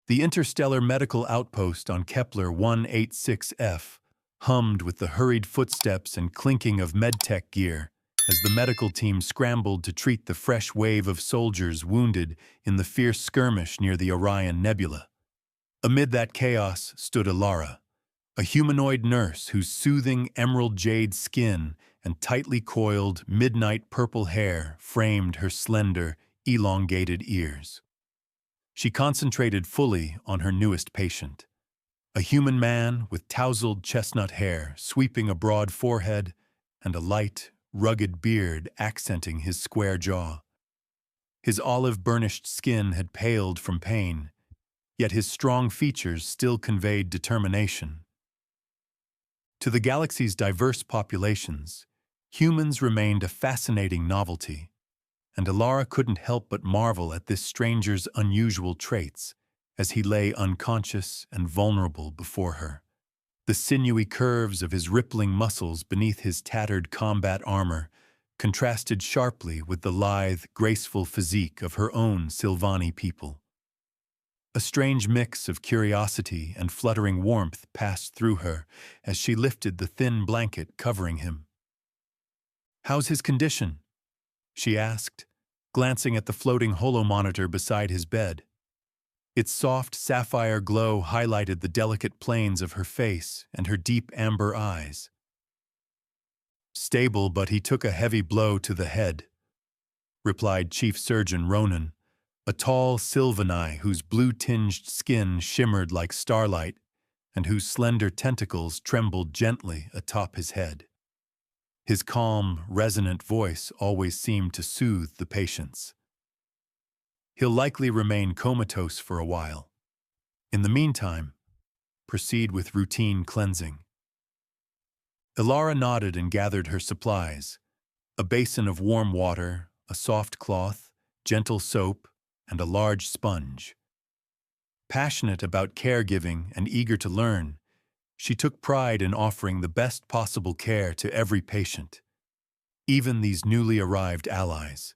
The interstellar medical outpost on Kepler 186F hummed with the hurried footsteps and clinking of medtech gear as the medical team scrambled to treat the fresh wave of soldiers wounded in the fierce skirmish near the Orion Nebula. Amid that chaos stood Alara, a humanoid nurse whose soothing emerald jade skin and tightly coiled midnight purple hair framed her slender, elongated ears. She concentrated fully on her newest patient, a human man with tousled chestnut hair sweeping a broad forehead and a light, rugged beard accenting his square jaw. His olive-burnished skin had paled from pain, yet his strong features still conveyed determination. To the galaxy's diverse populations, humans remained a fascinating novelty, and Alara couldn't help but marvel at this stranger's unusual traits as he lay unconscious and vulnerable before her. The sinewy curves of his rippling muscles beneath his tattered combat armor contrasted sharply with the lithe, graceful physique of her own Silvani people. A strange mix of curiosity and fluttering warmth passed through her as she lifted the thin blanket covering him. "How's his condition?" she asked, glancing at the floating holomonitor beside his bed. Its soft sapphire glow highlighted the delicate planes of her face and her deep amber eyes. "Stable, but he took a heavy blow to the head," replied Chief Surgeon Ronan, a tall Silvani whose blue-tinged skin shimmered like starlight and whose slender tentacles trembled gently atop his head. His calm, resonant voice always seemed to soothe the patients. "He'll likely remain comatose for a while. In the meantime, proceed with routine cleansing." Alara nodded and gathered her supplies: a basin of warm water, a soft cloth, gentle soap, and a large sponge. Passionate about caregiving and eager to learn, she took pride in offering the best possible care to every patient, even these newly arrived allies.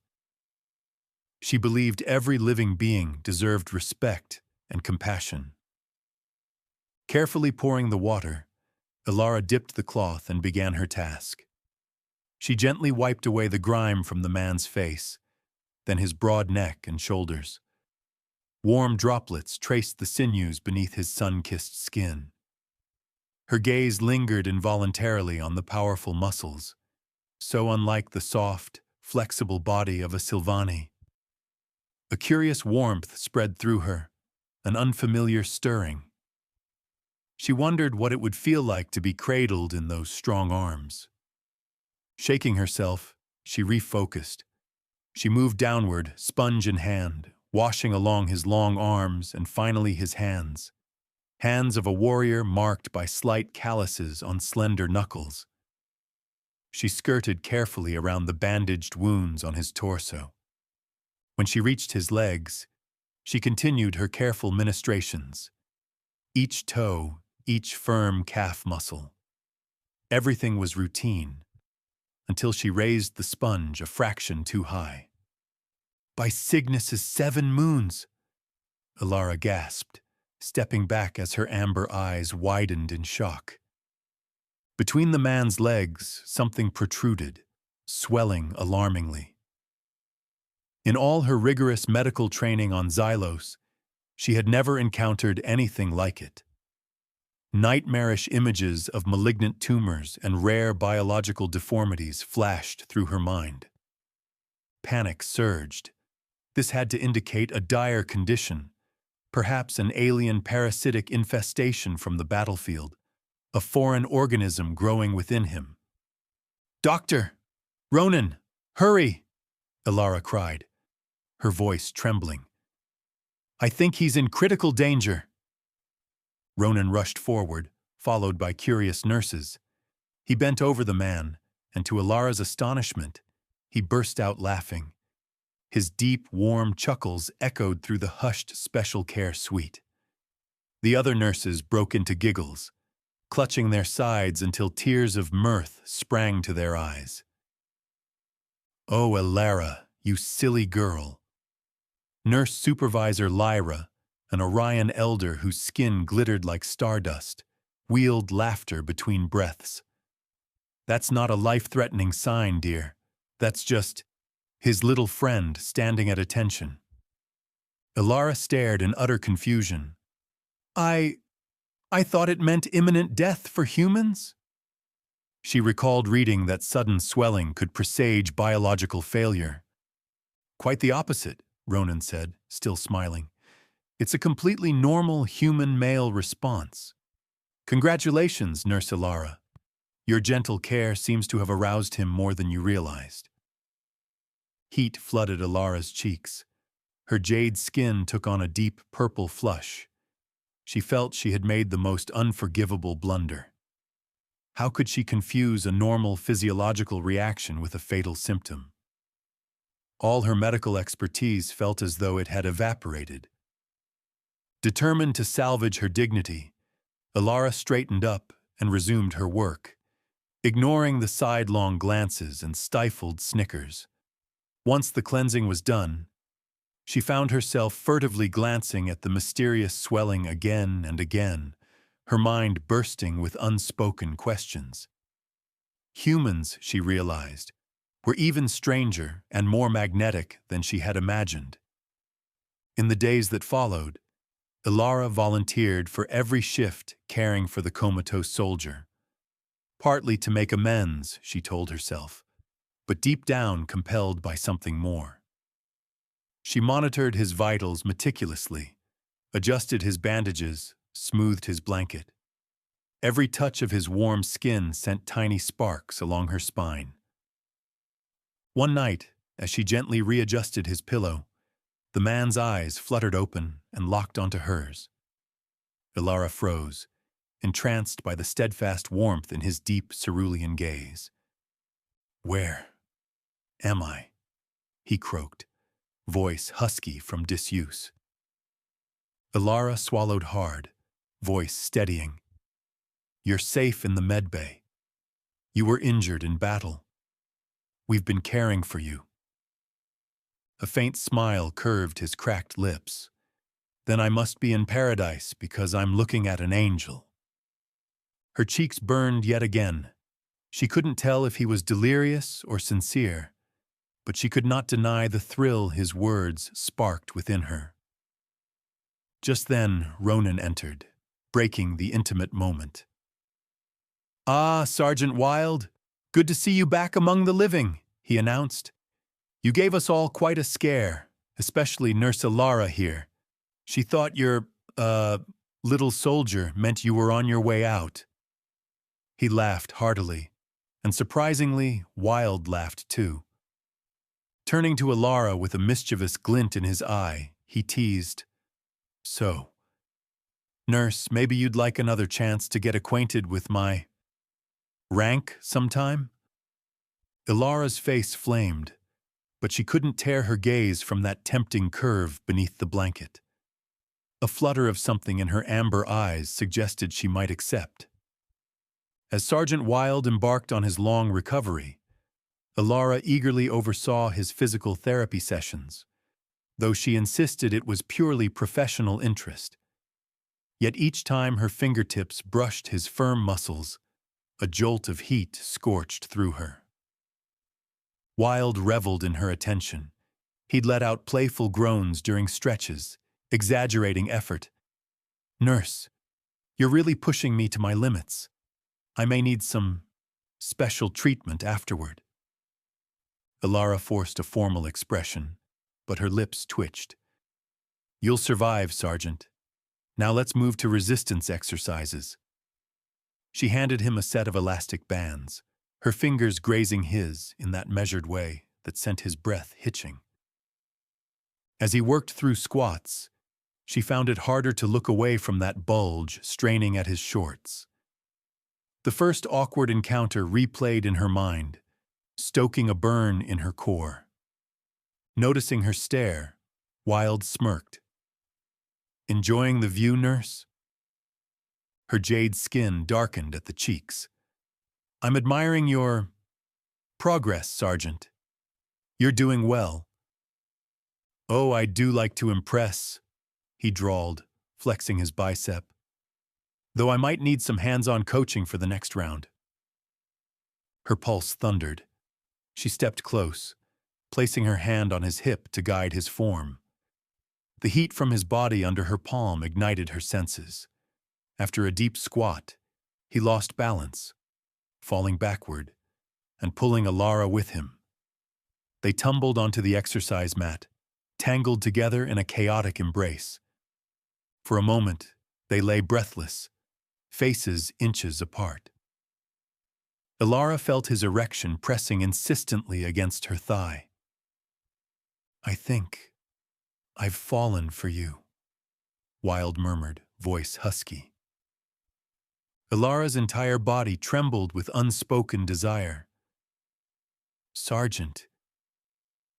She believed every living being deserved respect and compassion. Carefully pouring the water, Alara dipped the cloth and began her task. She gently wiped away the grime from the man's face, then his broad neck and shoulders. Warm droplets traced the sinews beneath his sun-kissed skin. Her gaze lingered involuntarily on the powerful muscles, so unlike the soft, flexible body of a Silvani. A curious warmth spread through her, an unfamiliar stirring. She wondered what it would feel like to be cradled in those strong arms. Shaking herself, she refocused. She moved downward, sponge in hand, washing along his long arms and finally his hands. Hands of a warrior marked by slight calluses on slender knuckles. She skirted carefully around the bandaged wounds on his torso. When she reached his legs, she continued her careful ministrations. Each toe, each firm calf muscle. Everything was routine, until she raised the sponge a fraction too high. "By Cygnus's 7 moons!" Alara gasped, stepping back as her amber eyes widened in shock. Between the man's legs, something protruded, swelling alarmingly. In all her rigorous medical training on Xylos, she had never encountered anything like it. Nightmarish images of malignant tumors and rare biological deformities flashed through her mind. Panic surged. This had to indicate a dire condition, perhaps an alien parasitic infestation from the battlefield, a foreign organism growing within him. "Doctor! Ronan! Hurry!" Alara cried, her voice trembling. "I think he's in critical danger." Ronan rushed forward, followed by curious nurses. He bent over the man, and to Alara's astonishment, he burst out laughing. His deep, warm chuckles echoed through the hushed special care suite. The other nurses broke into giggles, clutching their sides until tears of mirth sprang to their eyes. "Oh, Alara, you silly girl." Nurse Supervisor Lyra, An Orion elder whose skin glittered like stardust, wheeled laughter between breaths. That's not a life-threatening sign, dear. That's just his little friend standing at attention. Ilara stared in utter confusion. I thought it meant imminent death for humans? She recalled reading that sudden swelling could presage biological failure. Quite the opposite, Ronan said, still smiling. It's a completely normal human male response. Congratulations, Nurse Ilara. Your gentle care seems to have aroused him more than you realized. Heat flooded Ilara's cheeks. Her jade skin took on a deep purple flush. She felt she had made the most unforgivable blunder. How could she confuse a normal physiological reaction with a fatal symptom? All her medical expertise felt as though it had evaporated. Determined to salvage her dignity, Ilara straightened up and resumed her work, ignoring the sidelong glances and stifled snickers. Once the cleansing was done, she found herself furtively glancing at the mysterious swelling again and again, her mind bursting with unspoken questions. Humans, she realized, were even stranger and more magnetic than she had imagined. In the days that followed, Ilara volunteered for every shift caring for the comatose soldier. Partly to make amends, she told herself, but deep down compelled by something more. She monitored his vitals meticulously, adjusted his bandages, smoothed his blanket. Every touch of his warm skin sent tiny sparks along her spine. One night, as she gently readjusted his pillow, the man's eyes fluttered open and locked onto hers. Ilara froze, entranced by the steadfast warmth in his deep cerulean gaze. "Where am I?" he croaked, voice husky from disuse. Ilara swallowed hard, voice steadying. "You're safe in the medbay. You were injured in battle. We've been caring for you." A faint smile curved his cracked lips. "Then I must be in paradise because I'm looking at an angel." Her cheeks burned yet again. She couldn't tell if he was delirious or sincere, but she could not deny the thrill his words sparked within her. Just then, Ronan entered, breaking the intimate moment. "Ah, Sergeant Wilde, good to see you back among the living," he announced. "You gave us all quite a scare, especially Nurse Ilara here. She thought your, little soldier meant you were on your way out." He laughed heartily, and surprisingly, Wilde laughed too. Turning to Ilara with a mischievous glint in his eye, he teased, "So, Nurse, maybe you'd like another chance to get acquainted with my rank sometime?" Ilara's face flamed, but she couldn't tear her gaze from that tempting curve beneath the blanket. A flutter of something in her amber eyes suggested she might accept. As Sergeant Wilde embarked on his long recovery, Ilara eagerly oversaw his physical therapy sessions, though she insisted it was purely professional interest. Yet each time her fingertips brushed his firm muscles, a jolt of heat scorched through her. Wilde reveled in her attention. He'd let out playful groans during stretches, exaggerating effort. "Nurse, you're really pushing me to my limits. I may need some special treatment afterward." Ilara forced a formal expression, but her lips twitched. "You'll survive, Sergeant. Now let's move to resistance exercises." She handed him a set of elastic bands, her fingers grazing his in that measured way that sent his breath hitching. As he worked through squats, she found it harder to look away from that bulge straining at his shorts. The first awkward encounter replayed in her mind, stoking a burn in her core. Noticing her stare, Wilde smirked. "Enjoying the view, Nurse?" Her jade skin darkened at the cheeks. "I'm admiring your progress, Sergeant. You're doing well." "Oh, I do like to impress," he drawled, flexing his bicep. Though I might need some hands-on coaching for the next round. Her pulse thundered. She stepped close, placing her hand on his hip to guide his form. The heat from his body under her palm ignited her senses. After a deep squat, he lost balance, falling backward and pulling Alara with him. They tumbled onto the exercise mat, tangled together in a chaotic embrace. For a moment, they lay breathless, faces inches apart. Alara felt his erection pressing insistently against her thigh. "I think I've fallen for you," Wilde murmured, voice husky. Alara's entire body trembled with unspoken desire. "Sergeant,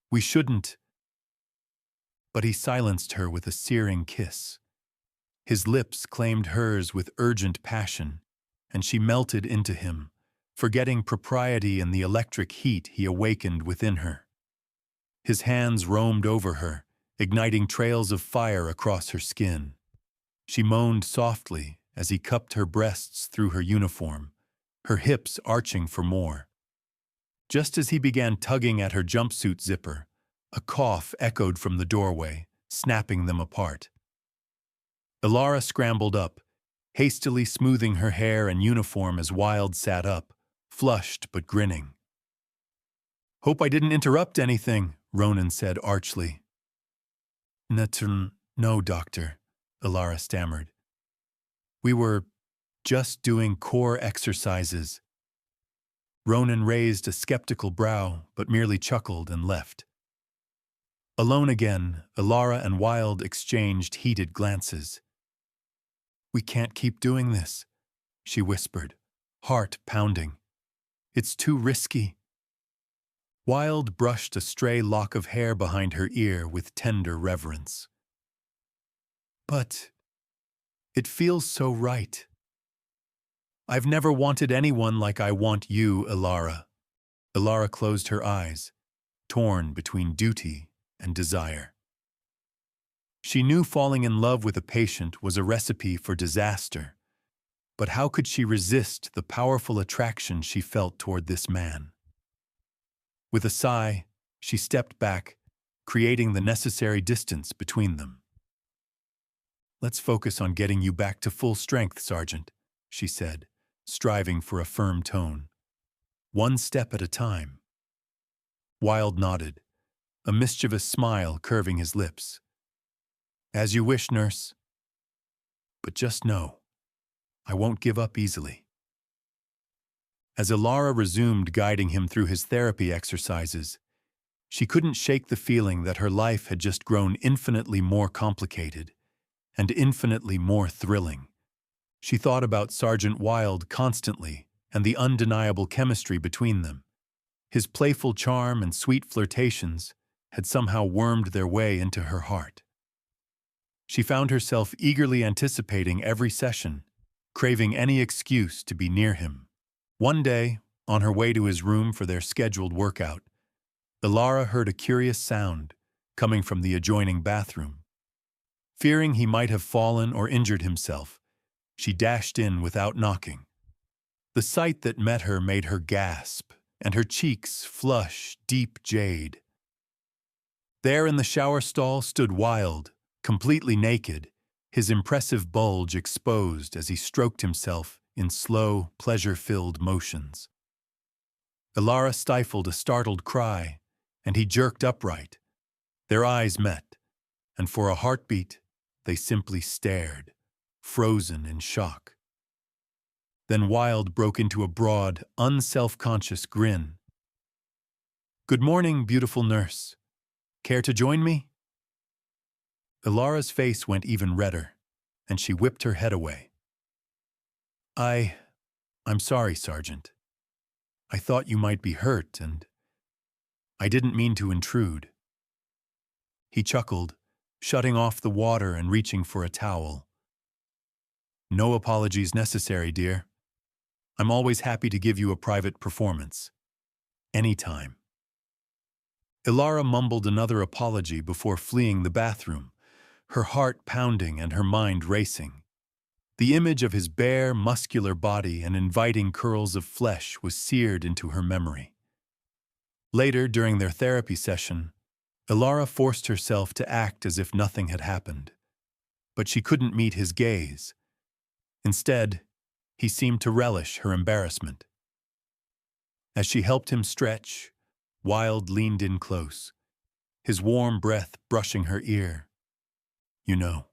we shouldn't." But he silenced her with a searing kiss. His lips claimed hers with urgent passion, and she melted into him, forgetting propriety in the electric heat he awakened within her. His hands roamed over her, igniting trails of fire across her skin. She moaned softly as he cupped her breasts through her uniform, her hips arching for more. Just as he began tugging at her jumpsuit zipper, a cough echoed from the doorway, snapping them apart. Alara scrambled up, hastily smoothing her hair and uniform as Wilde sat up, flushed but grinning. "Hope I didn't interrupt anything," Ronan said archly. No, doctor," Alara stammered. "We were just doing core exercises." Ronan raised a skeptical brow, but merely chuckled and left. Alone again, Alara and Wilde exchanged heated glances. "We can't keep doing this," she whispered, heart pounding. "It's too risky." Wilde brushed a stray lock of hair behind her ear with tender reverence. "But it feels so right. I've never wanted anyone like I want you, Alara." Alara closed her eyes, torn between duty and desire. She knew falling in love with a patient was a recipe for disaster, but how could she resist the powerful attraction she felt toward this man? With a sigh, she stepped back, creating the necessary distance between them. "Let's focus on getting you back to full strength, Sergeant," she said, striving for a firm tone. "One step at a time." Wilde nodded, a mischievous smile curving his lips. "As you wish, nurse. But just know, I won't give up easily." As Alara resumed guiding him through his therapy exercises, she couldn't shake the feeling that her life had just grown infinitely more complicated and infinitely more thrilling. She thought about Sergeant Wilde constantly and the undeniable chemistry between them. His playful charm and sweet flirtations had somehow wormed their way into her heart. She found herself eagerly anticipating every session, craving any excuse to be near him. One day, on her way to his room for their scheduled workout, Alara heard a curious sound coming from the adjoining bathroom. Fearing he might have fallen or injured himself, she dashed in without knocking. The sight that met her made her gasp, and her cheeks flush deep jade. There in the shower stall stood Wilde, completely naked, his impressive bulge exposed as he stroked himself in slow, pleasure-filled motions. Alara stifled a startled cry, and he jerked upright. Their eyes met, and for a heartbeat, they simply stared, frozen in shock. Then Wilde broke into a broad, unself-conscious grin. "Good morning, beautiful nurse. Care to join me?" Alara's face went even redder, and she whipped her head away. I'm sorry, Sergeant. I thought you might be hurt, and I didn't mean to intrude." He chuckled, shutting off the water and reaching for a towel. "No apologies necessary, dear. I'm always happy to give you a private performance. Anytime." Alara mumbled another apology before fleeing the bathroom, her heart pounding and her mind racing. The image of his bare, muscular body and inviting curls of flesh was seared into her memory. Later, during their therapy session, Ilara forced herself to act as if nothing had happened. But she couldn't meet his gaze. Instead, he seemed to relish her embarrassment. As she helped him stretch, Wilde leaned in close, his warm breath brushing her ear. "You know,"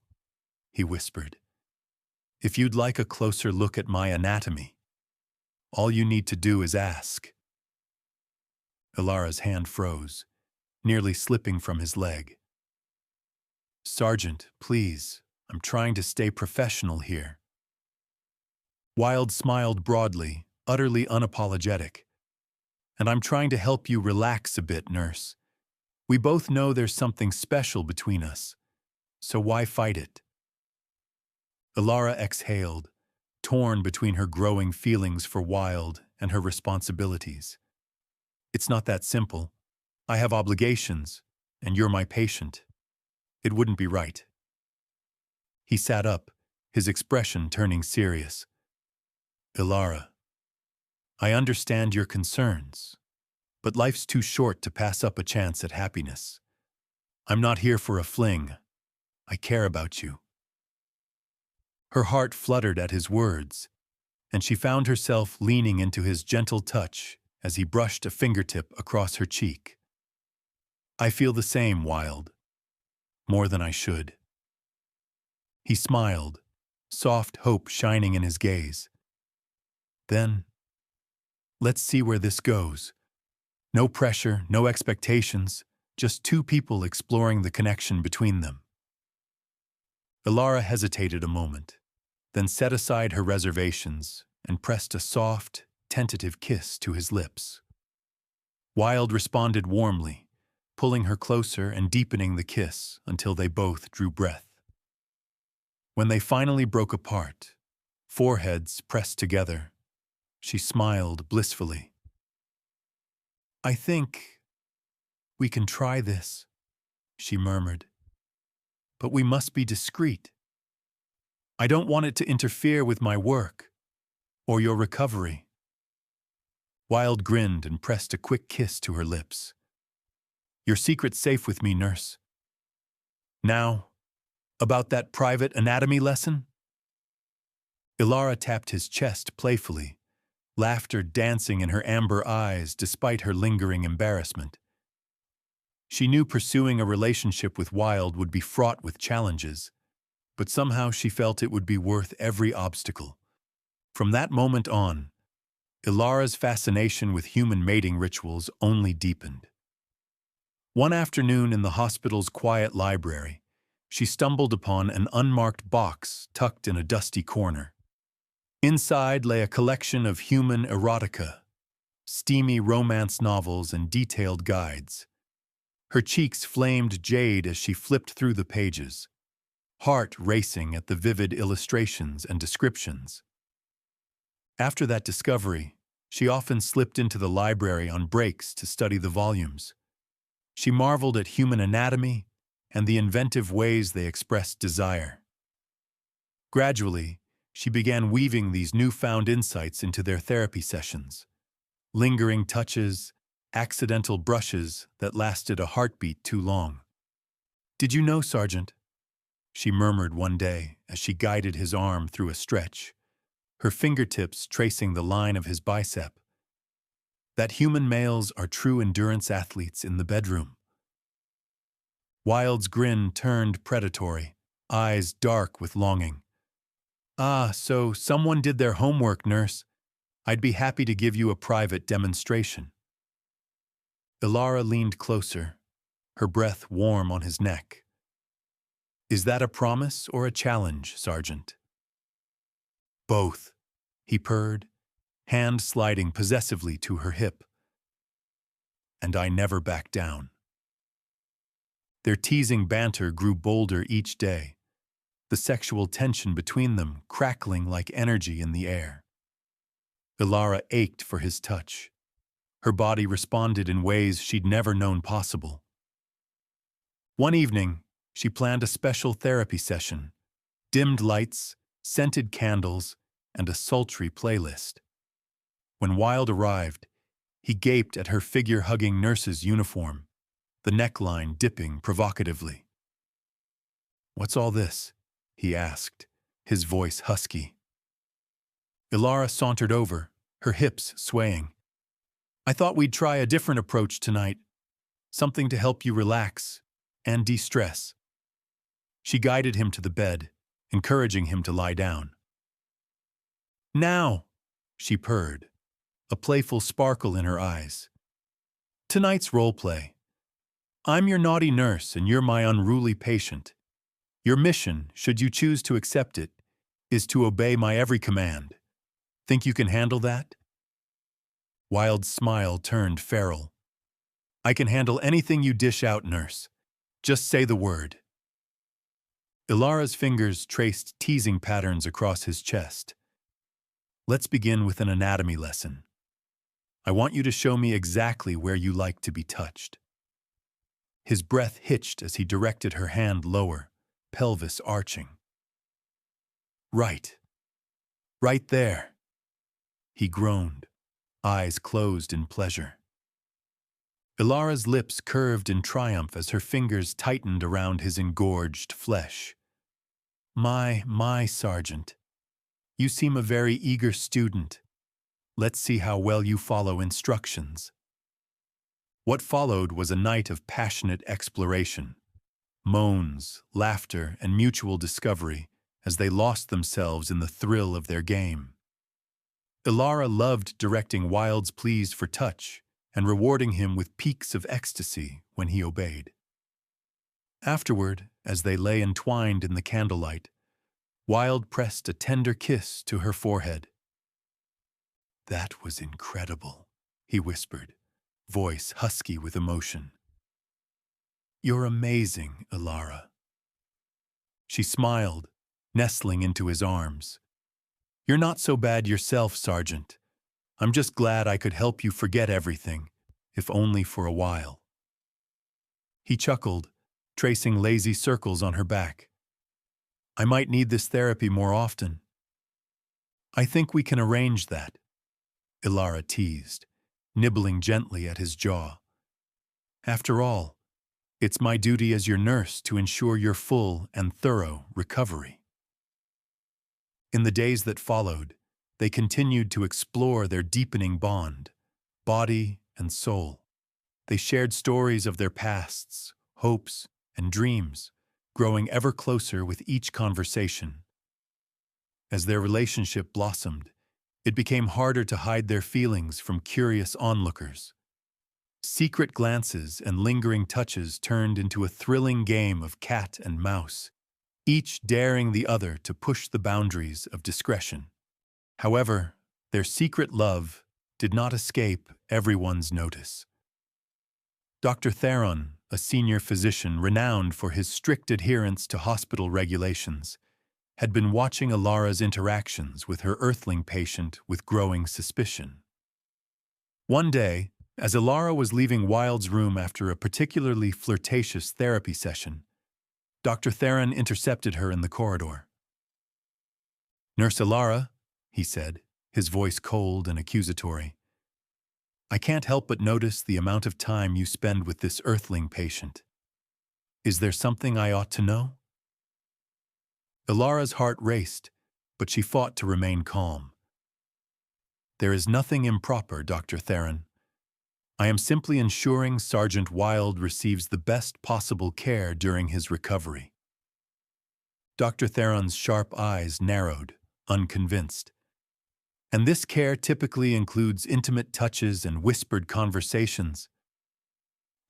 he whispered, "if you'd like a closer look at my anatomy, all you need to do is ask." Ilara's hand froze, nearly slipping from his leg. "Sergeant, please, I'm trying to stay professional here." Wilde smiled broadly, utterly unapologetic. "And I'm trying to help you relax a bit, nurse. We both know there's something special between us, so why fight it?" Ilara exhaled, torn between her growing feelings for Wilde and her responsibilities. "It's not that simple. I have obligations, and you're my patient. It wouldn't be right." He sat up, his expression turning serious. "Ilara, I understand your concerns, but life's too short to pass up a chance at happiness. I'm not here for a fling. I care about you." Her heart fluttered at his words, and she found herself leaning into his gentle touch as he brushed a fingertip across her cheek. "I feel the same, Wilde. More than I should." He smiled, soft hope shining in his gaze. "Then, let's see where this goes. No pressure, no expectations, just two people exploring the connection between them." Ilara hesitated a moment, then set aside her reservations and pressed a soft, tentative kiss to his lips. Wilde responded warmly, pulling her closer and deepening the kiss until they both drew breath. When they finally broke apart, foreheads pressed together, she smiled blissfully. "I think we can try this," she murmured. "But we must be discreet. I don't want it to interfere with my work or your recovery." Wilde grinned and pressed a quick kiss to her lips. "Your secret's safe with me, nurse. Now, about that private anatomy lesson?" Ilara tapped his chest playfully, laughter dancing in her amber eyes despite her lingering embarrassment. She knew pursuing a relationship with Wilde would be fraught with challenges, but somehow she felt it would be worth every obstacle. From that moment on, Ilara's fascination with human mating rituals only deepened. One afternoon in the hospital's quiet library, she stumbled upon an unmarked box tucked in a dusty corner. Inside lay a collection of human erotica, steamy romance novels and detailed guides. Her cheeks flamed jade as she flipped through the pages, heart racing at the vivid illustrations and descriptions. After that discovery, she often slipped into the library on breaks to study the volumes. She marveled at human anatomy and the inventive ways they expressed desire. Gradually, she began weaving these newfound insights into their therapy sessions. Lingering touches, accidental brushes that lasted a heartbeat too long. "Did you know, Sergeant?" she murmured one day as she guided his arm through a stretch, her fingertips tracing the line of his bicep, "that human males are true endurance athletes in the bedroom?" Wilde's grin turned predatory, eyes dark with longing. "Ah, so someone did their homework, nurse. I'd be happy to give you a private demonstration." Ilara leaned closer, her breath warm on his neck. "Is that a promise or a challenge, Sergeant?" "Both," he purred, hand sliding possessively to her hip. "And I never back down." Their teasing banter grew bolder each day, the sexual tension between them crackling like energy in the air. Ilara ached for his touch. Her body responded in ways she'd never known possible. One evening, she planned a special therapy session, dimmed lights, scented candles, and a sultry playlist. When Wilde arrived, he gaped at her figure-hugging nurse's uniform, the neckline dipping provocatively. "What's all this?" he asked, his voice husky. Ilara sauntered over, her hips swaying. "I thought we'd try a different approach tonight, something to help you relax and de-stress." She guided him to the bed, encouraging him to lie down. "Now," she purred, a playful sparkle in her eyes. "Tonight's role play. I'm your naughty nurse and you're my unruly patient. Your mission, should you choose to accept it, is to obey my every command. Think you can handle that?" Wilde's smile turned feral. "I can handle anything you dish out, nurse. Just say the word." Ilara's fingers traced teasing patterns across his chest. "Let's begin with an anatomy lesson. I want you to show me exactly where you like to be touched." His breath hitched as he directed her hand lower, pelvis arching. "Right. Right there." He groaned, eyes closed in pleasure. Ilara's lips curved in triumph as her fingers tightened around his engorged flesh. My, Sergeant. You seem a very eager student. Let's see how well you follow instructions." What followed was a night of passionate exploration. Moans, laughter, and mutual discovery as they lost themselves in the thrill of their game. Ilara loved directing Wilde's pleas for touch and rewarding him with peaks of ecstasy when he obeyed. Afterward, as they lay entwined in the candlelight, Wilde pressed a tender kiss to her forehead. "That was incredible," he whispered, voice husky with emotion. "You're amazing, Ilara." She smiled, nestling into his arms. "You're not so bad yourself, Sergeant. I'm just glad I could help you forget everything, if only for a while." He chuckled, tracing lazy circles on her back. "I might need this therapy more often." "I think we can arrange that," Ilara teased, nibbling gently at his jaw. "After all, it's my duty as your nurse to ensure your full and thorough recovery." In the days that followed, they continued to explore their deepening bond, body and soul. They shared stories of their pasts, hopes, and dreams, growing ever closer with each conversation. As their relationship blossomed, it became harder to hide their feelings from curious onlookers. Secret glances and lingering touches turned into a thrilling game of cat and mouse, each daring the other to push the boundaries of discretion. However, their secret love did not escape everyone's notice. Dr. Theron, a senior physician renowned for his strict adherence to hospital regulations, had been watching Ilara's interactions with her earthling patient with growing suspicion. One day, as Ilara was leaving Wilde's room after a particularly flirtatious therapy session, Dr. Theron intercepted her in the corridor. "Nurse Ilara," he said, his voice cold and accusatory, "I can't help but notice the amount of time you spend with this earthling patient. Is there something I ought to know?" Ilara's heart raced, but she fought to remain calm. "There is nothing improper, Dr. Theron. I am simply ensuring Sergeant Wilde receives the best possible care during his recovery." Dr. Theron's sharp eyes narrowed, unconvinced. "And this care typically includes intimate touches and whispered conversations."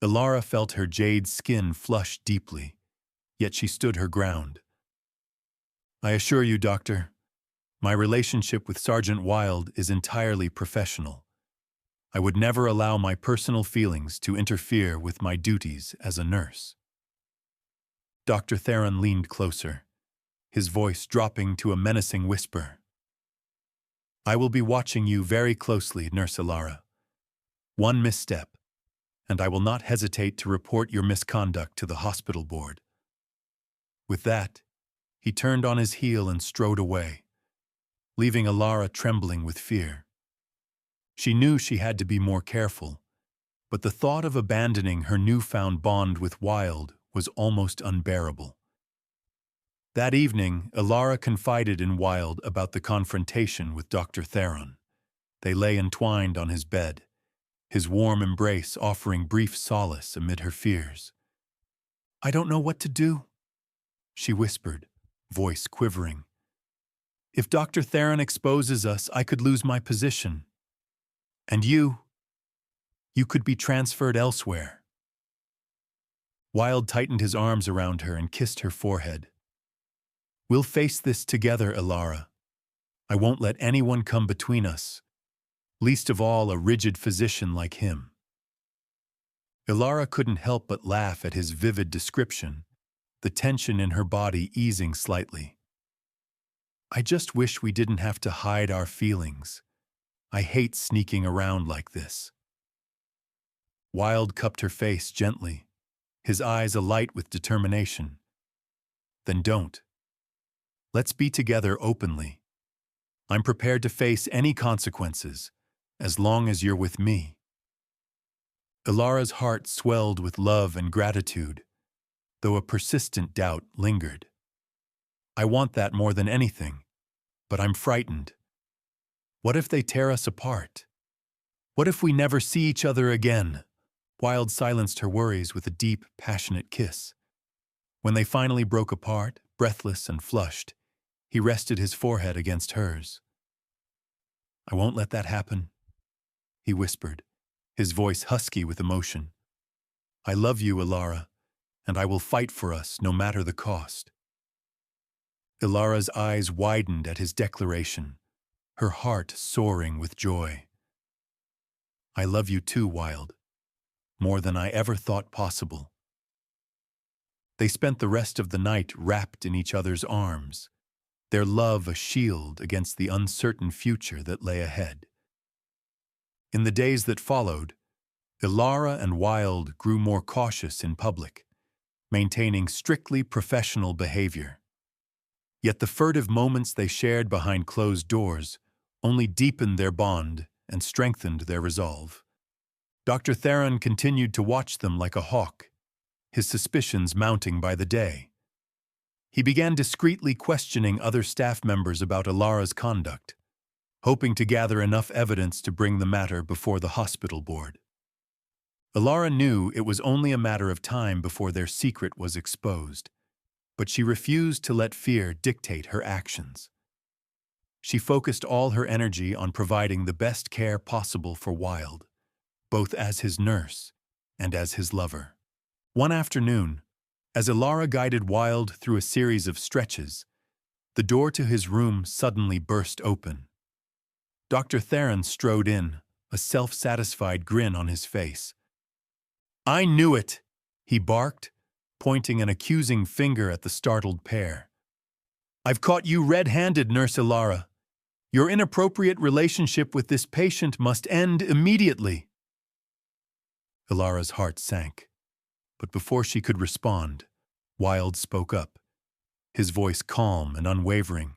Ilara felt her jade skin flush deeply, yet she stood her ground. "I assure you, Doctor, my relationship with Sergeant Wilde is entirely professional. I would never allow my personal feelings to interfere with my duties as a nurse." Dr. Theron leaned closer, his voice dropping to a menacing whisper. "I will be watching you very closely, Nurse Ilara. One misstep, and I will not hesitate to report your misconduct to the hospital board." With that, he turned on his heel and strode away, leaving Alara trembling with fear. She knew she had to be more careful, but the thought of abandoning her newfound bond with Wilde was almost unbearable. That evening, Alara confided in Wilde about the confrontation with Dr. Theron. They lay entwined on his bed, his warm embrace offering brief solace amid her fears. "I don't know what to do," she whispered, voice quivering. "If Dr. Theron exposes us, I could lose my position. And you could be transferred elsewhere." Wilde tightened his arms around her and kissed her forehead. "We'll face this together, Alara. I won't let anyone come between us, least of all a rigid physician like him." Alara couldn't help but laugh at his vivid description, the tension in her body easing slightly. "I just wish we didn't have to hide our feelings. I hate sneaking around like this." Wilde cupped her face gently, his eyes alight with determination. "Then don't. Let's be together openly. I'm prepared to face any consequences, as long as you're with me." Alara's heart swelled with love and gratitude, though a persistent doubt lingered. "I want that more than anything, but I'm frightened. What if they tear us apart? What if we never see each other again?" Wilde silenced her worries with a deep, passionate kiss. When they finally broke apart, breathless and flushed, he rested his forehead against hers. "I won't let that happen," he whispered, his voice husky with emotion. "I love you, Alara, and I will fight for us no matter the cost." Alara's eyes widened at his declaration, her heart soaring with joy. "I love you too, Wilde, more than I ever thought possible." They spent the rest of the night wrapped in each other's arms, their love a shield against the uncertain future that lay ahead. In the days that followed, Alara and Wilde grew more cautious in public, maintaining strictly professional behavior. Yet the furtive moments they shared behind closed doors only deepened their bond and strengthened their resolve. Dr. Theron continued to watch them like a hawk, his suspicions mounting by the day. He began discreetly questioning other staff members about Alara's conduct, hoping to gather enough evidence to bring the matter before the hospital board. Alara knew it was only a matter of time before their secret was exposed, but she refused to let fear dictate her actions. She focused all her energy on providing the best care possible for Wilde, both as his nurse and as his lover. One afternoon, as Alara guided Wilde through a series of stretches, the door to his room suddenly burst open. Dr. Theron strode in, a self-satisfied grin on his face. "I knew it," he barked, pointing an accusing finger at the startled pair. "I've caught you red-handed, Nurse Alara. Your inappropriate relationship with this patient must end immediately." Alara's heart sank, but before she could respond, Wilde spoke up, his voice calm and unwavering.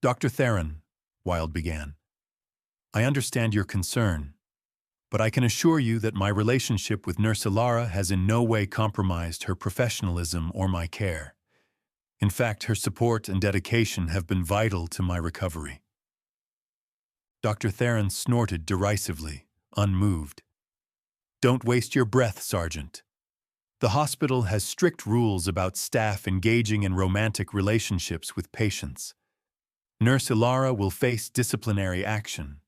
"Dr. Theron," Wilde began, "I understand your concern, but I can assure you that my relationship with Nurse Alara has in no way compromised her professionalism or my care. In fact, her support and dedication have been vital to my recovery." Dr. Theron snorted derisively, unmoved. "Don't waste your breath, Sergeant. The hospital has strict rules about staff engaging in romantic relationships with patients. Nurse Alara will face disciplinary action,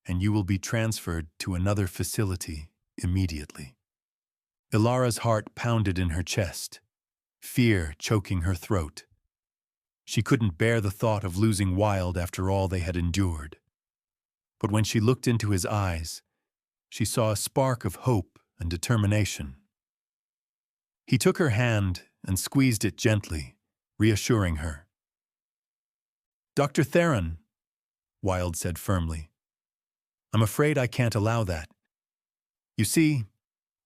and you will be transferred to another facility immediately." Alara's heart pounded in her chest, fear choking her throat. She couldn't bear the thought of losing Wilde after all they had endured. But when she looked into his eyes, she saw a spark of hope and determination. He took her hand and squeezed it gently, reassuring her. "Dr. Theron," Wilde said firmly, "I'm afraid I can't allow that. You see,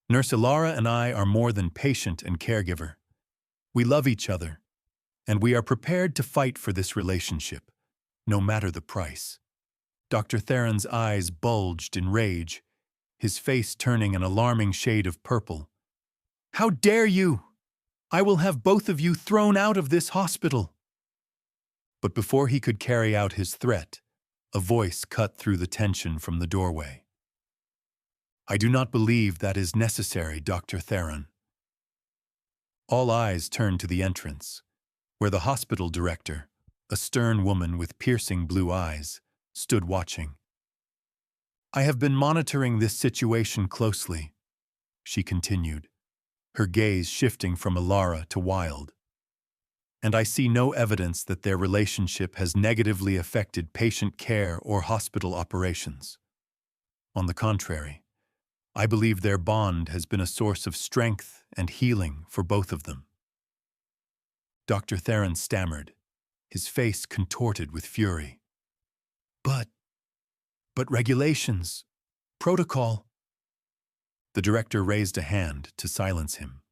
Nurse Alara and I are more than patient and caregiver. We love each other, and we are prepared to fight for this relationship, no matter the price." Dr. Theron's eyes bulged in rage, his face turning an alarming shade of purple. "How dare you! I will have both of you thrown out of this hospital!" But before he could carry out his threat, a voice cut through the tension from the doorway. "I do not believe that is necessary, Dr. Theron." All eyes turned to the entrance, where the hospital director, a stern woman with piercing blue eyes, stood watching. "I have been monitoring this situation closely," she continued, her gaze shifting from Ilara to Wilde. "And I see no evidence that their relationship has negatively affected patient care or hospital operations. On the contrary, I believe their bond has been a source of strength and healing for both of them." Dr. Theron stammered, his face contorted with fury. But regulations, protocol." The director raised a hand to silence him.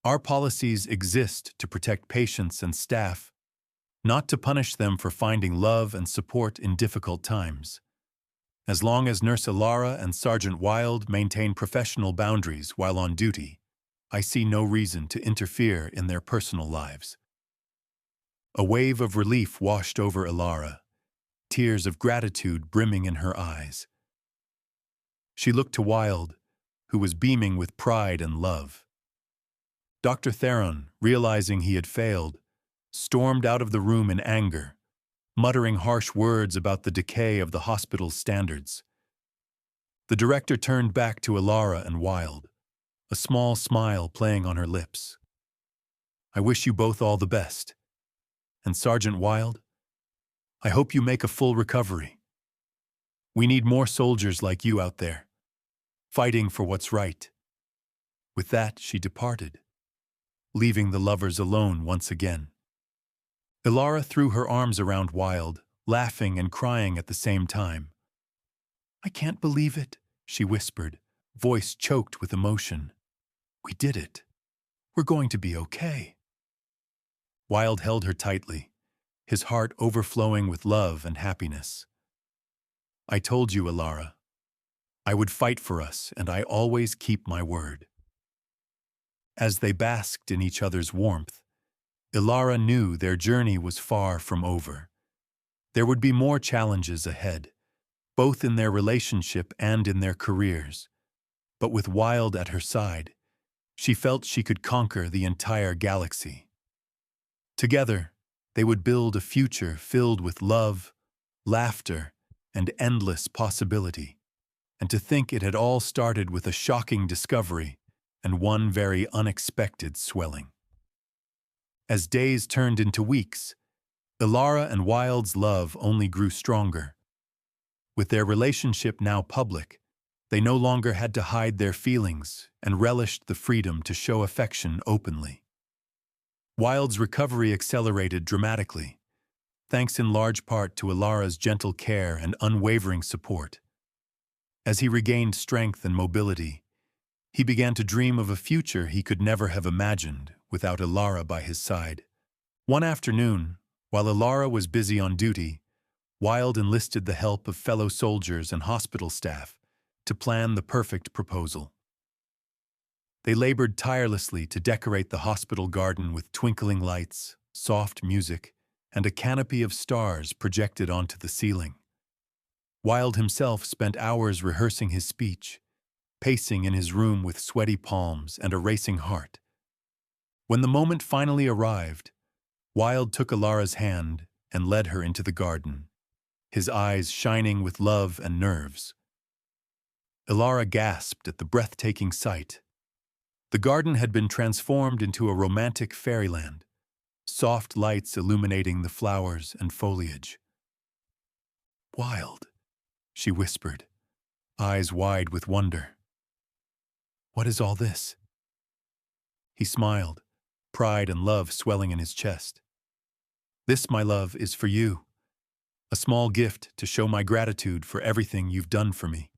"Our policies exist to protect patients and staff, not to punish them for finding love and support in difficult times. As long as Nurse Ilara and Sergeant Wilde maintain professional boundaries while on duty, I see no reason to interfere in their personal lives." A wave of relief washed over Ilara, tears of gratitude brimming in her eyes. She looked to Wilde, who was beaming with pride and love. Dr. Theron, realizing he had failed, stormed out of the room in anger, muttering harsh words about the decay of the hospital's standards. The director turned back to Ilara and Wilde, a small smile playing on her lips. "I wish you both all the best. And Sergeant Wilde, I hope you make a full recovery. We need more soldiers like you out there, fighting for what's right." With that, she departed, leaving the lovers alone once again. Ilara threw her arms around Wilde, laughing and crying at the same time. "I can't believe it," she whispered, voice choked with emotion. "We did it. We're going to be okay." Wilde held her tightly, his heart overflowing with love and happiness. "I told you, Ilara. I would fight for us, and I always keep my word." As they basked in each other's warmth, Ilara knew their journey was far from over. There would be more challenges ahead, both in their relationship and in their careers. But with Wilde at her side, she felt she could conquer the entire galaxy. Together, they would build a future filled with love, laughter, and endless possibility. And to think it had all started with a shocking discovery and one very unexpected swelling. As days turned into weeks, Ilara and Wilde's love only grew stronger. With their relationship now public, they no longer had to hide their feelings and relished the freedom to show affection openly. Wilde's recovery accelerated dramatically, thanks in large part to Ilara's gentle care and unwavering support. As he regained strength and mobility, he began to dream of a future he could never have imagined without Ilara by his side. One afternoon, while Ilara was busy on duty, Wilde enlisted the help of fellow soldiers and hospital staff to plan the perfect proposal. They labored tirelessly to decorate the hospital garden with twinkling lights, soft music, and a canopy of stars projected onto the ceiling. Wilde himself spent hours rehearsing his speech, pacing in his room with sweaty palms and a racing heart. When the moment finally arrived, Wilde took Ilara's hand and led her into the garden, his eyes shining with love and nerves. Ilara gasped at the breathtaking sight. The garden had been transformed into a romantic fairyland, soft lights illuminating the flowers and foliage. "Wilde," she whispered, eyes wide with wonder. "What is all this?" He smiled, pride and love swelling in his chest. "This, my love, is for you. A small gift to show my gratitude for everything you've done for me."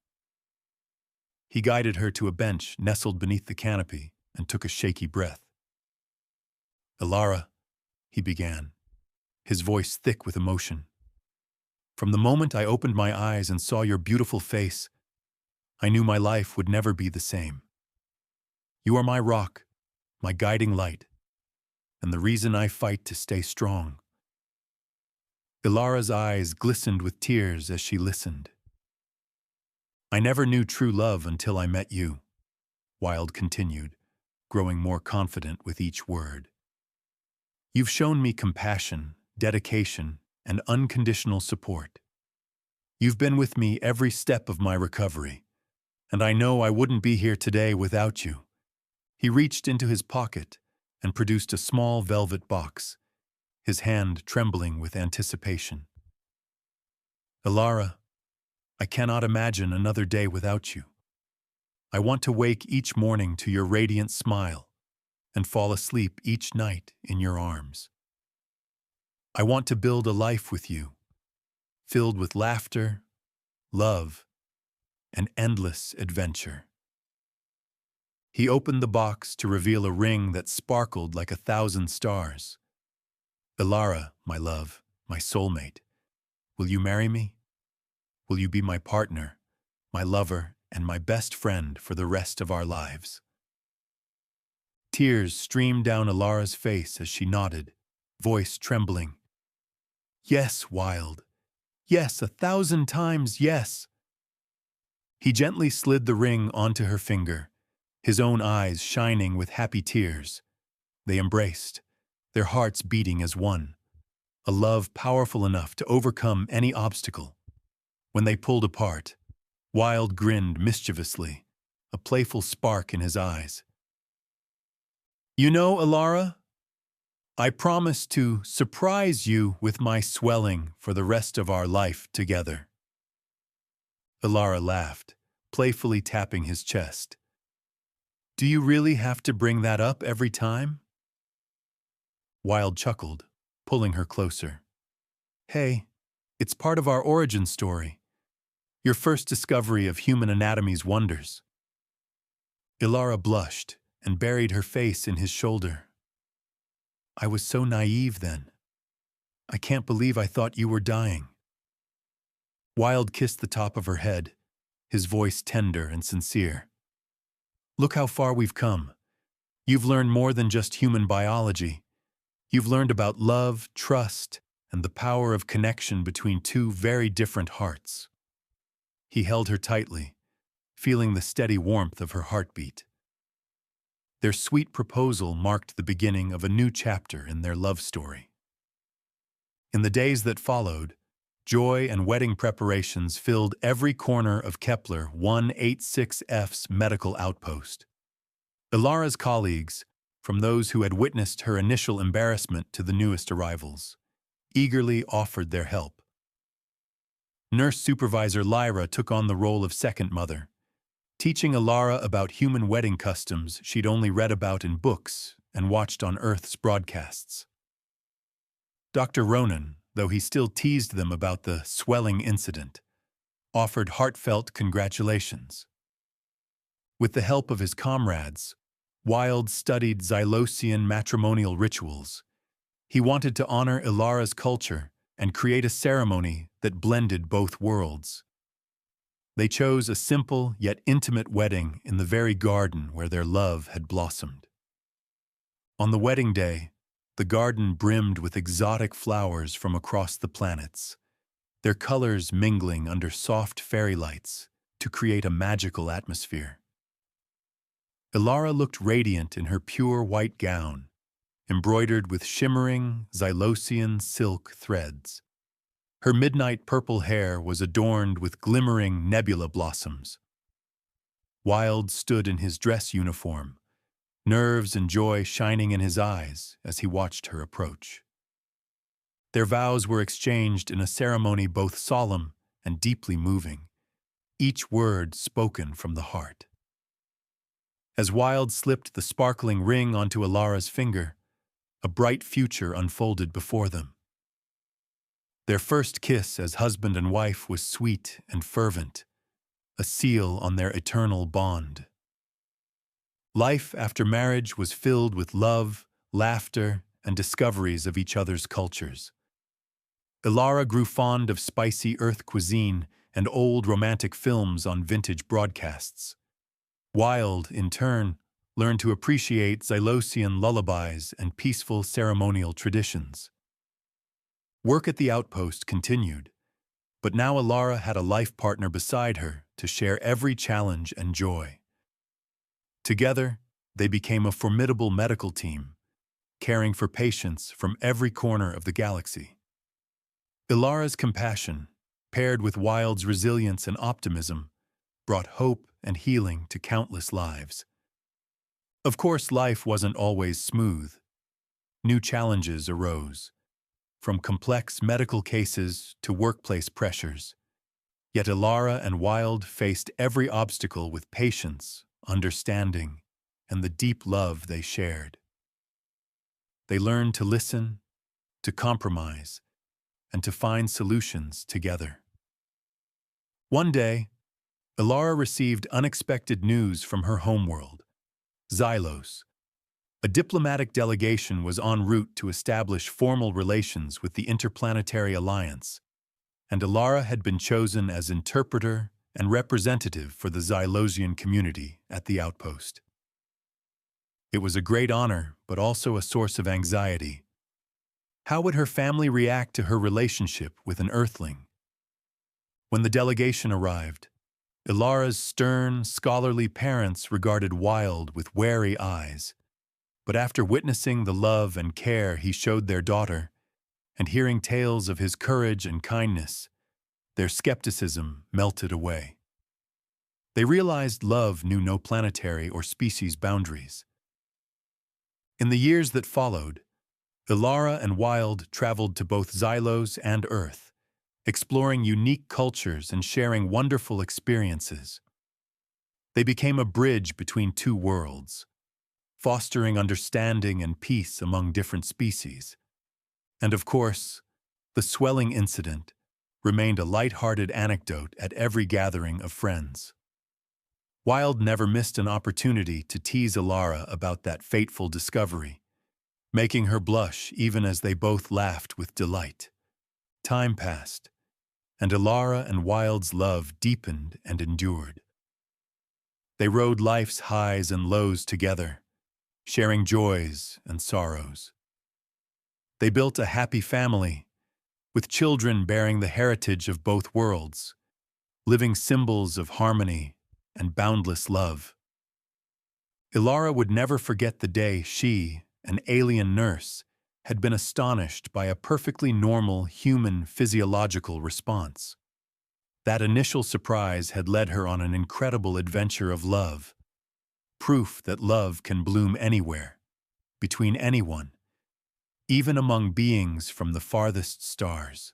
He guided her to a bench nestled beneath the canopy and took a shaky breath. "Ilara," he began, his voice thick with emotion. "From the moment I opened my eyes and saw your beautiful face, I knew my life would never be the same. You are my rock, my guiding light, and the reason I fight to stay strong." Ilara's eyes glistened with tears as she listened. "I never knew true love until I met you," Wilde continued, growing more confident with each word. "You've shown me compassion, dedication, and unconditional support. You've been with me every step of my recovery, and I know I wouldn't be here today without you." He reached into his pocket and produced a small velvet box, his hand trembling with anticipation. "Ilara, I cannot imagine another day without you. I want to wake each morning to your radiant smile and fall asleep each night in your arms. I want to build a life with you, filled with laughter, love, and endless adventure." He opened the box to reveal a ring that sparkled like 1,000 stars. "Ilara, my love, my soulmate, will you marry me? Will you be my partner, my lover, and my best friend for the rest of our lives?" Tears streamed down Ilara's face as she nodded, voice trembling. "Yes, Wilde. Yes, 1,000 times yes." He gently slid the ring onto her finger, his own eyes shining with happy tears. They embraced, their hearts beating as one, a love powerful enough to overcome any obstacle. When they pulled apart, Wilde grinned mischievously, a playful spark in his eyes. "You know, Ilara, I promise to surprise you with my swelling for the rest of our life together." Ilara laughed, playfully tapping his chest. "Do you really have to bring that up every time?" Wilde chuckled, pulling her closer. "Hey, it's part of our origin story. Your first discovery of human anatomy's wonders." Ilara blushed and buried her face in his shoulder. "I was so naive then. I can't believe I thought you were dying." Wilde kissed the top of her head, his voice tender and sincere. "Look how far we've come. You've learned more than just human biology. You've learned about love, trust, and the power of connection between two very different hearts." He held her tightly, feeling the steady warmth of her heartbeat. Their sweet proposal marked the beginning of a new chapter in their love story. In the days that followed, joy and wedding preparations filled every corner of Kepler 186F's medical outpost. Ilara's colleagues, from those who had witnessed her initial embarrassment to the newest arrivals, eagerly offered their help. Nurse supervisor Lyra took on the role of second mother, teaching Ilara about human wedding customs she'd only read about in books and watched on Earth's broadcasts. Dr. Ronan, though he still teased them about the swelling incident, offered heartfelt congratulations. With the help of his comrades, Wilde studied Xylosian matrimonial rituals. He wanted to honor Ilara's culture and create a ceremony that blended both worlds. They chose a simple yet intimate wedding in the very garden where their love had blossomed. On the wedding day, the garden brimmed with exotic flowers from across the planets, their colors mingling under soft fairy lights to create a magical atmosphere. Ilara looked radiant in her pure white gown, embroidered with shimmering Xylosian silk threads. Her midnight purple hair was adorned with glimmering nebula blossoms. Wilde stood in his dress uniform, nerves and joy shining in his eyes as he watched her approach. Their vows were exchanged in a ceremony both solemn and deeply moving, each word spoken from the heart. As Wilde slipped the sparkling ring onto Ilara's finger, a bright future unfolded before them. Their first kiss as husband and wife was sweet and fervent, a seal on their eternal bond. Life after marriage was filled with love, laughter, and discoveries of each other's cultures. Ilara grew fond of spicy earth cuisine and old romantic films on vintage broadcasts. Wild, in turn, learned to appreciate Xylosian lullabies and peaceful ceremonial traditions. Work at the outpost continued, but now Ilara had a life partner beside her to share every challenge and joy. Together, they became a formidable medical team, caring for patients from every corner of the galaxy. Ilara's compassion, paired with Wild's resilience and optimism, brought hope and healing to countless lives. Of course, life wasn't always smooth. New challenges arose, from complex medical cases to workplace pressures. Yet Ilara and Wild faced every obstacle with patience, understanding, and the deep love they shared. They learned to listen, to compromise, and to find solutions together. One day, Ilara received unexpected news from her homeworld, Xylos. A diplomatic delegation was en route to establish formal relations with the Interplanetary Alliance, and Ilara had been chosen as interpreter and representative for the Xylosian community at the outpost. It was a great honor, but also a source of anxiety. How would her family react to her relationship with an Earthling? When the delegation arrived, Ilara's stern, scholarly parents regarded Wild with wary eyes. But after witnessing the love and care he showed their daughter, and hearing tales of his courage and kindness, their skepticism melted away. They realized love knew no planetary or species boundaries. In the years that followed, Ilara and Wild traveled to both Xylos and Earth, exploring unique cultures and sharing wonderful experiences. They became a bridge between two worlds, fostering understanding and peace among different species. And of course, the swelling incident remained a light-hearted anecdote at every gathering of friends. Wild never missed an opportunity to tease Ilara about that fateful discovery, making her blush even as they both laughed with delight. Time passed, and Ilara and Wild's love deepened and endured. They rode life's highs and lows together, sharing joys and sorrows. They built a happy family, with children bearing the heritage of both worlds, living symbols of harmony and boundless love. Ilara would never forget the day she, an alien nurse, had been astonished by a perfectly normal human physiological response. That initial surprise had led her on an incredible adventure of love, proof that love can bloom anywhere, between anyone, even among beings from the farthest stars.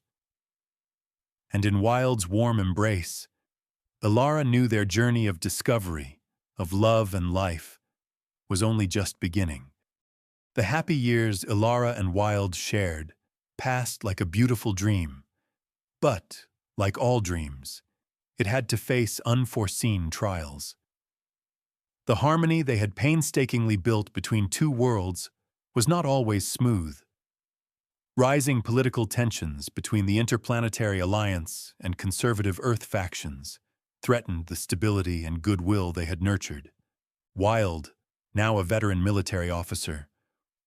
And in Wild's warm embrace, Ilara knew their journey of discovery, of love and life, was only just beginning. The happy years Ilara and Wild shared passed like a beautiful dream, but, like all dreams, it had to face unforeseen trials. The harmony they had painstakingly built between two worlds was not always smooth. Rising political tensions between the Interplanetary Alliance and conservative Earth factions threatened the stability and goodwill they had nurtured. Wild, now a veteran military officer,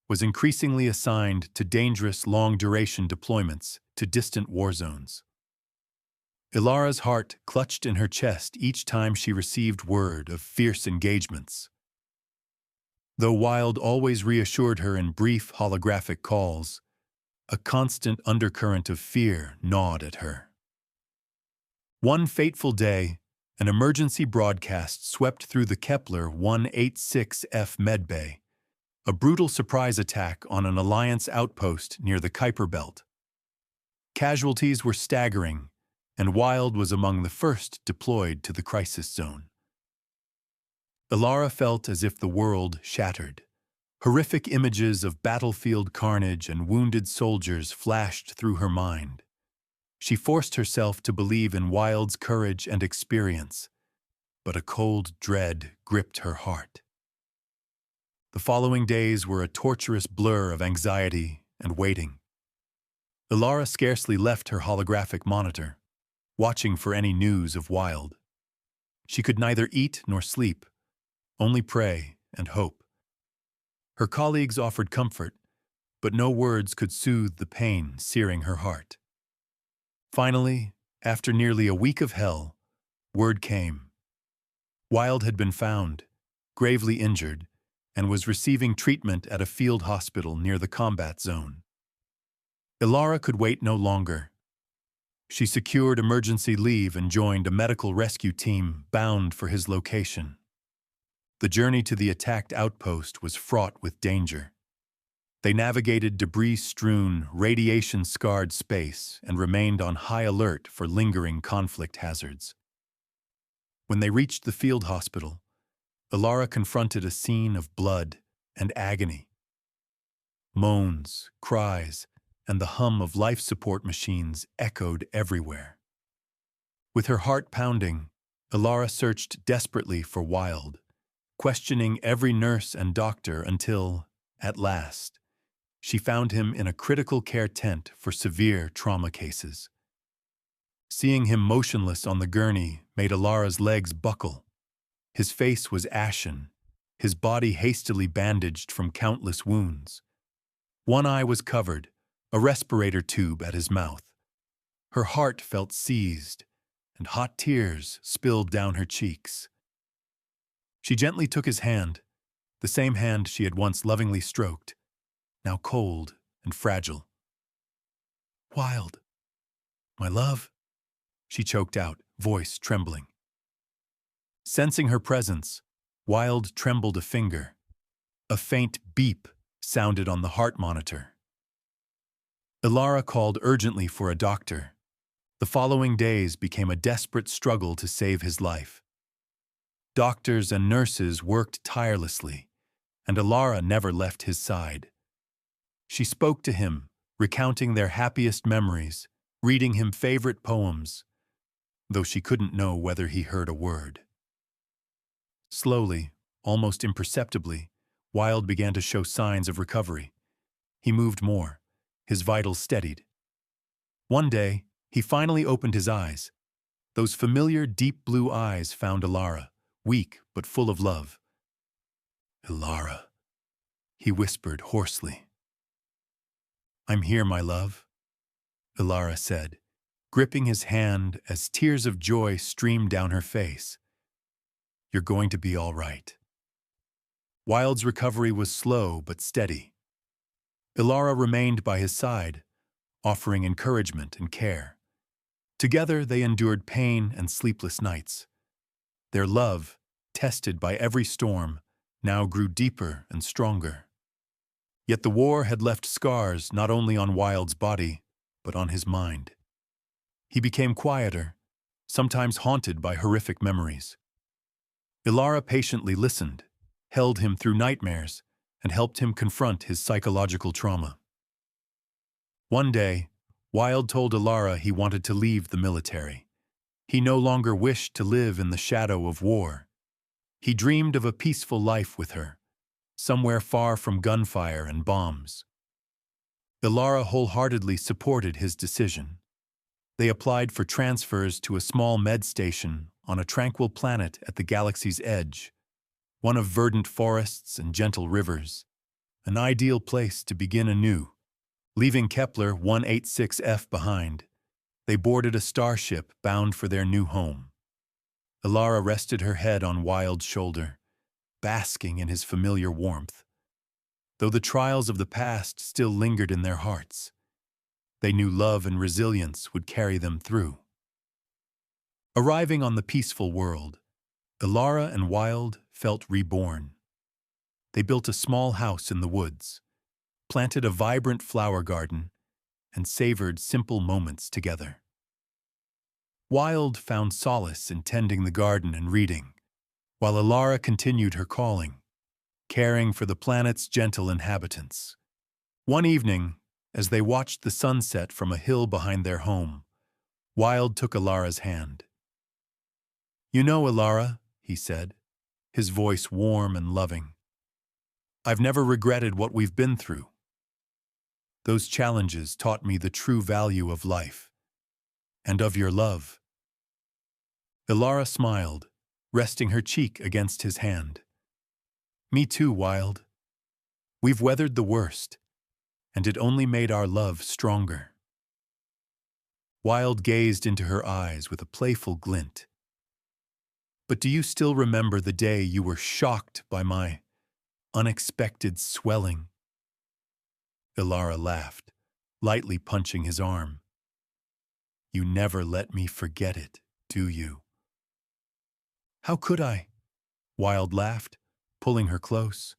was increasingly assigned to dangerous long-duration deployments to distant war zones. Ilara's heart clutched in her chest each time she received word of fierce engagements. Though Wild always reassured her in brief holographic calls, a constant undercurrent of fear gnawed at her. One fateful day, an emergency broadcast swept through the Kepler 186F medbay, a brutal surprise attack on an Alliance outpost near the Kuiper Belt. Casualties were staggering, and Wild was among the first deployed to the crisis zone. Ilara felt as if the world shattered. Horrific images of battlefield carnage and wounded soldiers flashed through her mind. She forced herself to believe in Wild's courage and experience, but a cold dread gripped her heart. The following days were a torturous blur of anxiety and waiting. Ilara scarcely left her holographic monitor, watching for any news of Wild. She could neither eat nor sleep, only pray and hope. Her colleagues offered comfort, but no words could soothe the pain searing her heart. Finally, after nearly a week of hell, word came. Wild had been found, gravely injured, and was receiving treatment at a field hospital near the combat zone. Ilara could wait no longer. She secured emergency leave and joined a medical rescue team bound for his location. The journey to the attacked outpost was fraught with danger. They navigated debris-strewn, radiation-scarred space and remained on high alert for lingering conflict hazards. When they reached the field hospital, Ilara confronted a scene of blood and agony. Moans, cries, and the hum of life support machines echoed everywhere. With her heart pounding, Ilara searched desperately for Wild, questioning every nurse and doctor until, at last, she found him in a critical care tent for severe trauma cases. Seeing him motionless on the gurney made Ilara's legs buckle. His face was ashen, his body hastily bandaged from countless wounds. One eye was covered, a respirator tube at his mouth. Her heart felt seized, and hot tears spilled down her cheeks. She gently took his hand, the same hand she had once lovingly stroked, now cold and fragile. "Wild, my love," she choked out, voice trembling. Sensing her presence, Wild trembled a finger. A faint beep sounded on the heart monitor. Ilara called urgently for a doctor. The following days became a desperate struggle to save his life. Doctors and nurses worked tirelessly, and Ilara never left his side. She spoke to him, recounting their happiest memories, reading him favorite poems, though she couldn't know whether he heard a word. Slowly, almost imperceptibly, Wild began to show signs of recovery. He moved more, his vitals steadied. One day, he finally opened his eyes. Those familiar deep blue eyes found Ilara, weak but full of love. "Ilara," he whispered hoarsely. "I'm here, my love," Ilara said, gripping his hand as tears of joy streamed down her face. "You're going to be all right." Wild's recovery was slow but steady. Ilara remained by his side, offering encouragement and care. Together they endured pain and sleepless nights. Their love, tested by every storm, now grew deeper and stronger. Yet the war had left scars not only on Wild's body, but on his mind. He became quieter, sometimes haunted by horrific memories. Ilara patiently listened, held him through nightmares, and helped him confront his psychological trauma. One day, Wild told Ilara he wanted to leave the military. He no longer wished to live in the shadow of war. He dreamed of a peaceful life with her, somewhere far from gunfire and bombs. Ilara wholeheartedly supported his decision. They applied for transfers to a small med station on a tranquil planet at the galaxy's edge, one of verdant forests and gentle rivers, an ideal place to begin anew. Leaving Kepler 186F behind, they boarded a starship bound for their new home. Ilara rested her head on Wild's shoulder, basking in his familiar warmth. Though the trials of the past still lingered in their hearts, they knew love and resilience would carry them through. Arriving on the peaceful world, Ilara and Wild felt reborn. They built a small house in the woods, planted a vibrant flower garden, and savored simple moments together. Wild found solace in tending the garden and reading, while Ilara continued her calling, caring for the planet's gentle inhabitants. One evening, as they watched the sunset from a hill behind their home, Wild took Ilara's hand. "You know, Ilara," he said, his voice warm and loving, I've never regretted what we've been through. Those challenges taught me the true value of life and of your love." Ilara smiled, resting her cheek against his hand. "Me too, Wild. We've weathered the worst, and it only made our love stronger." Wild gazed into her eyes with a playful glint. "But do you still remember the day you were shocked by my unexpected swelling?" Ilara laughed, lightly punching his arm. "You never let me forget it, do you?" "How could I?" Wild laughed, pulling her close.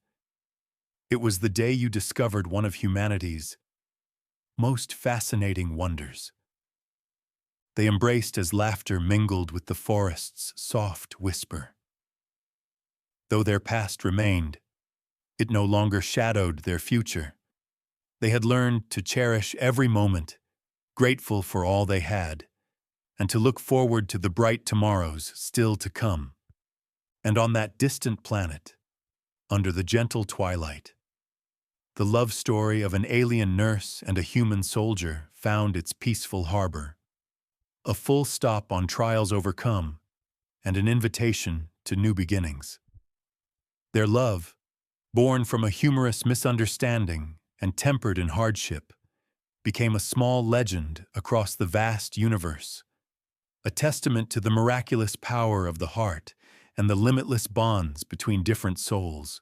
"It was the day you discovered one of humanity's most fascinating wonders." They embraced as laughter mingled with the forest's soft whisper. Though their past remained, it no longer shadowed their future. They had learned to cherish every moment, grateful for all they had, and to look forward to the bright tomorrows still to come. And on that distant planet, under the gentle twilight, the love story of an alien nurse and a human soldier found its peaceful harbor. A full stop on trials overcome, and an invitation to new beginnings. Their love, born from a humorous misunderstanding and tempered in hardship, became a small legend across the vast universe, a testament to the miraculous power of the heart and the limitless bonds between different souls.